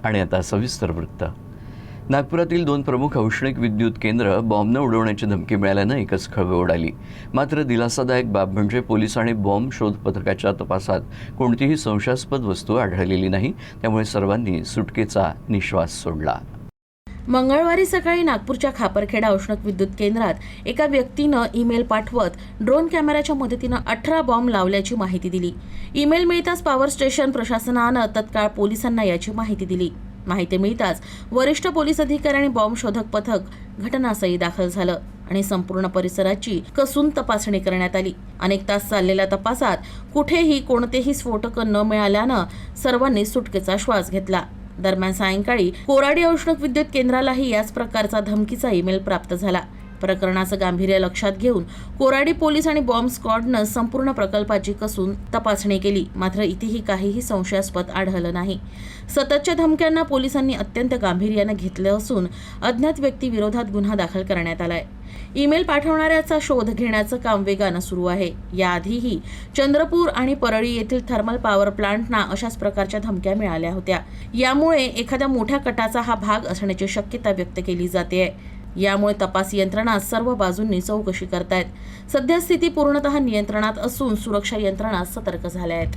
आणि आता सविस्तर वृत्त। नागपुरातील 2 प्रमुख औष्णिक विद्युत केंद्र बॉम्बनं उडवण्याची धमकी मिळाल्यानं एकच खळबळ उडाली। मात्र दिलासादायक बाब म्हणजे पोलीस आणि बॉम्ब शोध पथकाच्या तपासात कोणतीही संशयास्पद वस्तू आढळलेली नाही, त्यामुळे सर्वांनी सुटकेचा निश्वास सोडला। मंगळवारी सकाळी नागपूरच्या खापरखेडा औष्णिक विद्युत केंद्रात एका व्यक्तीनं ईमेल पाठवत ड्रोन कॅमेऱ्याच्या मदतीनं 18 बॉम्ब लावल्याची माहिती दिली। ईमेल मिळताच पॉवर स्टेशन प्रशासनानं तत्काळ पोलिसांना याची माहिती दिली। माहिती मिळताच वरिष्ठ पोलीस अधिकारी आणि बॉम्ब शोधक पथक घटनास्थळी दाखल झालं आणि संपूर्ण परिसराची कसून तपासणी करण्यात आली। अनेक तास चाललेल्या तपासात कुठेही कोणतेही स्फोटक न मिळाल्यानं सर्वांनी सुटकेचा श्वास घेतला। दरम्यान सायंकाळी कोराडी औष्णिक विद्युत केंद्रालाही याच प्रकारचा धमकीचा ईमेल प्राप्त झाला। प्रकरणाचं गांभीर्य लक्षात घेऊन कोराडी पोलीस आणि बॉम्ब स्क्वॉडनं संपूर्ण प्रकल्पाची कसून तपासणी केली, मात्र इथेही काहीही संशयास्पद आढळलं नाही। सततच्या धमक्यांना पोलिसांनी अत्यंत गांभीर्याने घेतलं असून अज्ञात व्यक्ती विरोधात गुन्हा दाखल करण्यात आलाय। ईमेल पाठवणाऱ्याचा शोध घेण्याचं काम वेगानं सुरू आहे। याआधीही चंद्रपूर आणि परळी येथील थर्मल पॉवर प्लांटना अशाच प्रकारच्या धमक्या मिळाल्या होत्या। यामुळे एखाद्या मोठ्या कटाचा हा भाग असण्याची शक्यता व्यक्त केली जाते। यामुळे तपास यंत्रणा सर्व बाजूंनी चौकशी करतायत। सध्या स्थिती पूर्णतः नियंत्रणात असून सुरक्षा यंत्रणा सतर्क झाल्या आहेत।